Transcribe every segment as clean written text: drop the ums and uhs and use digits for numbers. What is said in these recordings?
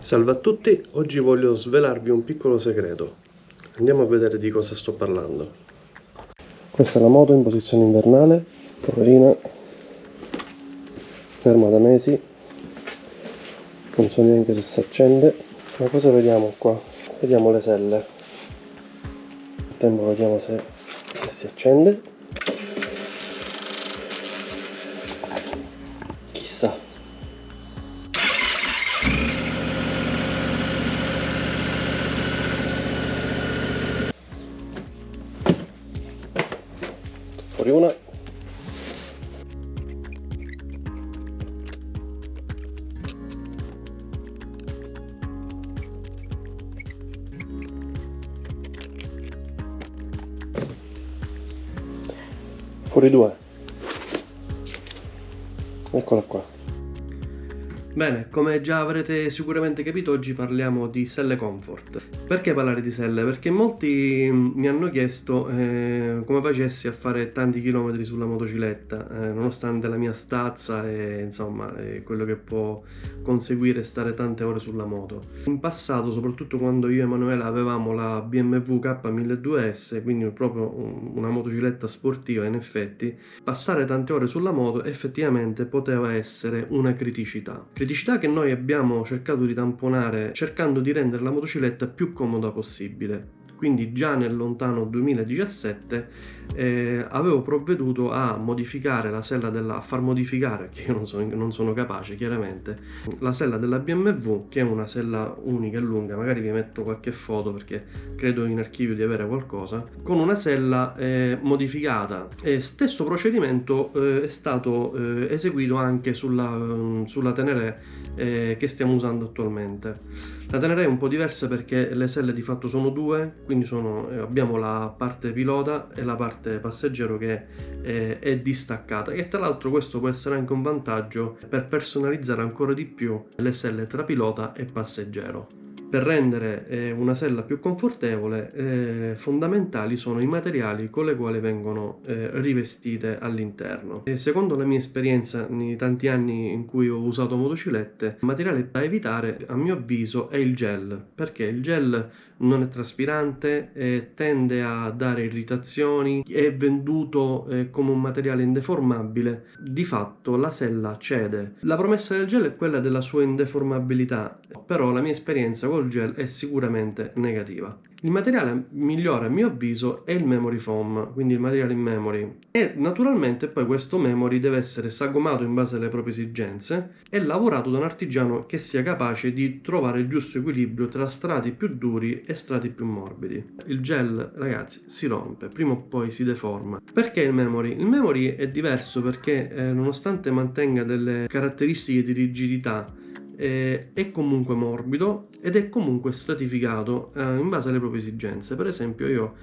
Salve a tutti, oggi voglio svelarvi un piccolo segreto. Andiamo a vedere di cosa sto parlando. Questa è la moto in posizione invernale, poverina, ferma da mesi, non so neanche se si accende. Ma cosa vediamo qua? Vediamo le selle. Nel tempo vediamo se si accende. Chissà. Fuori una. Fuori due. Eccola qua. Bene, come già avrete sicuramente capito, oggi parliamo di selle comfort. Perché parlare di selle? Perché molti mi hanno chiesto come facessi a fare tanti chilometri sulla motocicletta, nonostante la mia stazza e insomma quello che può conseguire stare tante ore sulla moto. In passato, soprattutto quando io e Emanuela avevamo la BMW K1200S, quindi proprio una motocicletta sportiva, in effetti, passare tante ore sulla moto effettivamente poteva essere una criticità che noi abbiamo cercato di tamponare cercando di rendere la motocicletta più comoda possibile. Quindi già nel lontano 2017 avevo provveduto a modificare la sella a far modificare, che io non sono capace chiaramente, la sella della BMW, che è una sella unica e lunga, magari vi metto qualche foto perché credo in archivio di avere qualcosa, con una sella modificata. Stesso procedimento è stato eseguito anche sulla Tenere che stiamo usando attualmente. La Tenere è un po' diversa perché le selle di fatto sono due, quindi abbiamo la parte pilota e la parte passeggero che è distaccata, e tra l'altro questo può essere anche un vantaggio per personalizzare ancora di più le selle tra pilota e passeggero. Per rendere una sella più confortevole, fondamentali sono i materiali con i quali vengono rivestite all'interno. Secondo la mia esperienza nei tanti anni in cui ho usato motociclette, il materiale da evitare, a mio avviso, è il gel, perché il gel non è traspirante, tende a dare irritazioni, è venduto come un materiale indeformabile. Di fatto la sella cede. La promessa del gel è quella della sua indeformabilità, però la mia esperienza col gel è sicuramente negativa. Il materiale migliore a mio avviso è il memory foam, quindi il materiale in memory, e naturalmente poi questo memory deve essere sagomato in base alle proprie esigenze e lavorato da un artigiano che sia capace di trovare il giusto equilibrio tra strati più duri e strati più morbidi. Il gel, ragazzi, si rompe, prima o poi si deforma. Perché il memory? Il memory è diverso perché nonostante mantenga delle caratteristiche di rigidità, è comunque morbido ed è comunque stratificato in base alle proprie esigenze. Per esempio io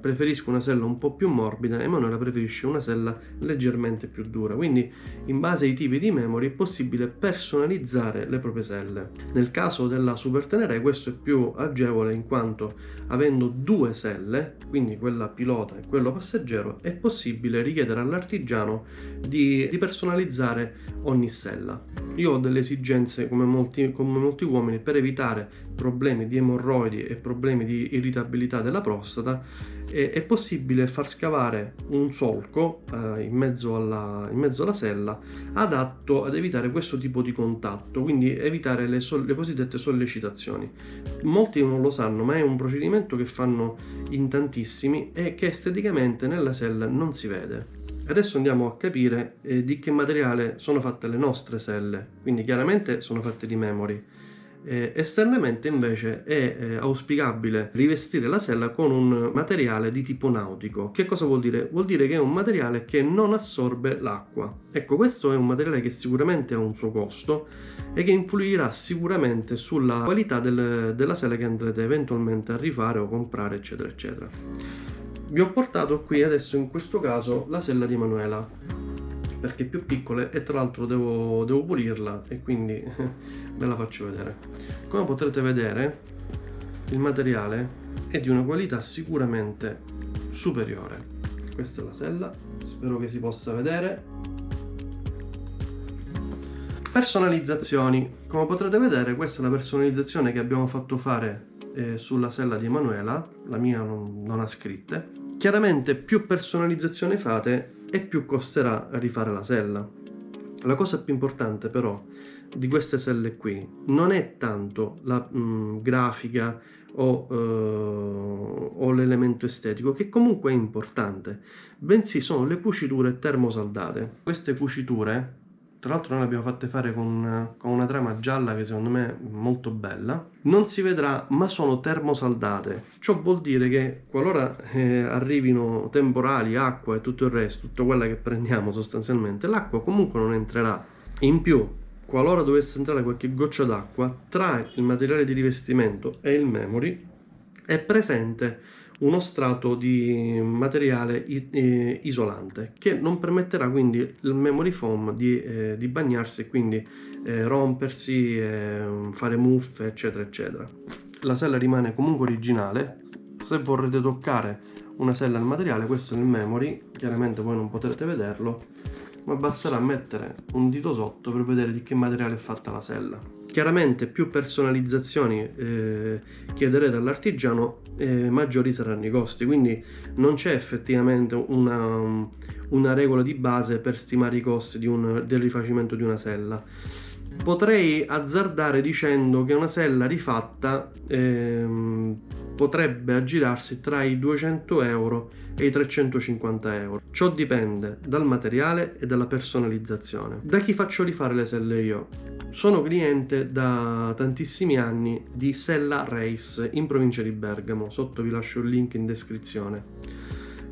preferisco una sella un po' più morbida, Emanuela preferisce una sella leggermente più dura, quindi in base ai tipi di memory è possibile personalizzare le proprie selle. Nel caso della Super Tenere questo è più agevole, in quanto avendo due selle, quindi quella pilota e quello passeggero, è possibile richiedere all'artigiano di personalizzare ogni sella. Io ho delle esigenze come molti uomini per evitare problemi di emorroidi e problemi di irritabilità della prostata. È possibile far scavare un solco in mezzo alla sella adatto ad evitare questo tipo di contatto, quindi evitare le cosiddette sollecitazioni. Molti non lo sanno, ma è un procedimento che fanno in tantissimi e che esteticamente nella sella non si vede. Adesso andiamo a capire di che materiale sono fatte le nostre selle, quindi chiaramente sono fatte di memory. Esternamente invece è auspicabile rivestire la sella con un materiale di tipo nautico. Che cosa vuol dire? Vuol dire che è un materiale che non assorbe l'acqua. Ecco, questo è un materiale che sicuramente ha un suo costo e che influirà sicuramente sulla qualità della sella che andrete eventualmente a rifare o comprare, eccetera eccetera. Vi ho portato qui adesso in questo caso la sella di Emanuela, perché è più piccola e tra l'altro devo pulirla e quindi ve la faccio vedere. Come potrete vedere, il materiale è di una qualità sicuramente superiore. Questa è la sella, spero che si possa vedere. Personalizzazioni. Come potrete vedere, questa è la personalizzazione che abbiamo fatto fare sulla sella di Emanuela. La mia non ha scritte. Chiaramente più personalizzazioni fate e più costerà rifare la sella. La cosa più importante però di queste selle qui non è tanto la grafica o l'elemento estetico, che comunque è importante, bensì sono le cuciture termosaldate. Queste cuciture, tra l'altro, noi le abbiamo fatte fare con una trama gialla che secondo me è molto bella. Non si vedrà, ma sono termosaldate. Ciò vuol dire che qualora arrivino temporali, acqua e tutto il resto, tutto quello che prendiamo sostanzialmente, l'acqua comunque non entrerà. In più, qualora dovesse entrare qualche goccia d'acqua, tra il materiale di rivestimento e il memory è presente uno strato di materiale isolante che non permetterà quindi il memory foam di bagnarsi e quindi rompersi, fare muffe, eccetera eccetera. La sella rimane comunque originale. Se vorrete toccare una sella al materiale, questo è il memory, chiaramente voi non potrete vederlo, ma basterà mettere un dito sotto per vedere di che materiale è fatta la sella. Chiaramente più personalizzazioni chiederete all'artigiano, maggiori saranno i costi, quindi non c'è effettivamente una regola di base per stimare i costi del rifacimento di una sella. Potrei azzardare dicendo che una sella rifatta potrebbe aggirarsi tra i 200 euro e i 350 euro. Ciò dipende dal materiale e dalla personalizzazione. Da chi faccio rifare le selle io? Sono cliente da tantissimi anni di Sella Race in provincia di Bergamo. Sotto vi lascio il link in descrizione.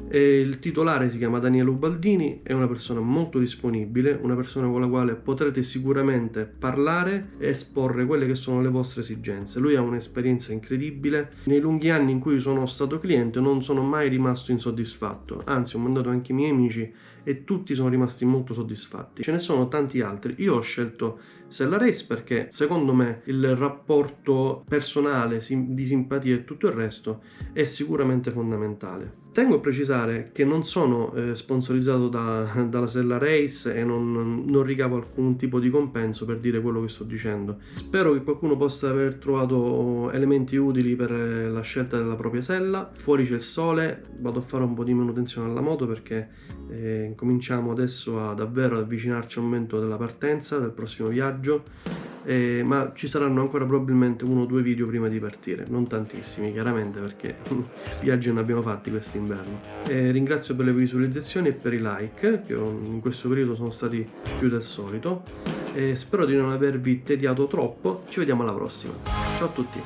Il titolare si chiama Daniele Ubaldini, è una persona molto disponibile, una persona con la quale potrete sicuramente parlare e esporre quelle che sono le vostre esigenze. Lui ha un'esperienza incredibile. Nei lunghi anni in cui sono stato cliente non sono mai rimasto insoddisfatto, anzi ho mandato anche i miei amici e tutti sono rimasti molto soddisfatti. Ce ne sono tanti altri. Io ho scelto Sella Race perché secondo me il rapporto personale, di simpatia e tutto il resto è sicuramente fondamentale. Tengo a precisare che non sono sponsorizzato dalla Sella Race e non ricavo alcun tipo di compenso per dire quello che sto dicendo. Spero che qualcuno possa aver trovato elementi utili per la scelta della propria sella. Fuori c'è il sole, vado a fare un po' di manutenzione alla moto perché cominciamo adesso a davvero avvicinarci al momento della partenza, del prossimo viaggio. Ma ci saranno ancora probabilmente 1 o 2 video prima di partire, non tantissimi chiaramente perché viaggi ne abbiamo fatti quest'inverno. Ringrazio per le visualizzazioni e per i like che in questo periodo sono stati più del solito, e spero di non avervi tediato troppo. Ci vediamo alla prossima, ciao a tutti.